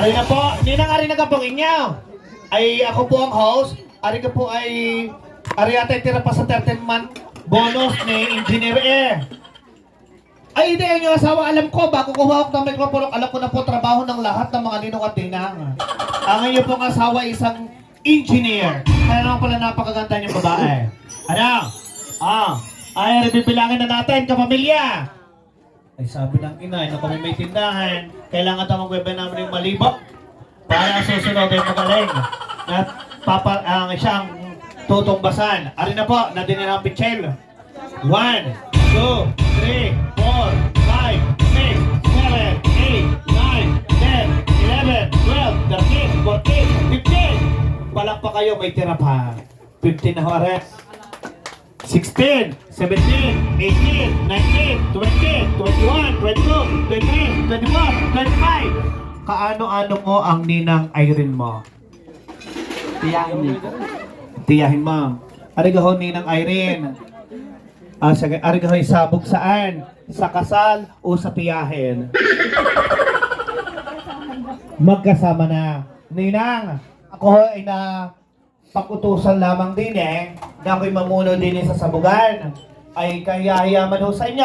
Ari na po, ari na ka po inyo. Ay ako po ang host. Ari ka po ay ata tira pa sa 13-month bonus ni Engineer E. Ay hindi yung asawa, alam ko, bago ko hawak ng mikropono, alam ko na po trabaho ng lahat ng mga ninong at tinang. Ang inyo pong asawa isang engineer. Kaya naman pala napakaganda niyong babae. Ano? Ay, bibilangin na natin, kapamilya. Ay, sabi ng ina, na kami may tindahan, kailangan ito magbebe namin yung malibok para susunod ay magaling. At siyang tutungbasan. Ari na po, nadinin ang pichel. 1, 2, 3, 4, 5, 6, 7, 8, 9, 10, 11, 12, 13, 14, 15. Palak pa kayo, may tira pa. 15 na horas. 16, 17, 18, 19, 20, 21, 22, 23, 24, 25. Kaano-ano mo ang ninang Irene mo? Tiyahin mo. Arigaho ninang Irene. Arigaho sabog saan? Sa kasal o sa tiyahin? Magkasama na. Ninang, ako ay pakutusan lamang din na ako'y mamuno din sa sabugan. Ay kaya yaman ho sa inyo.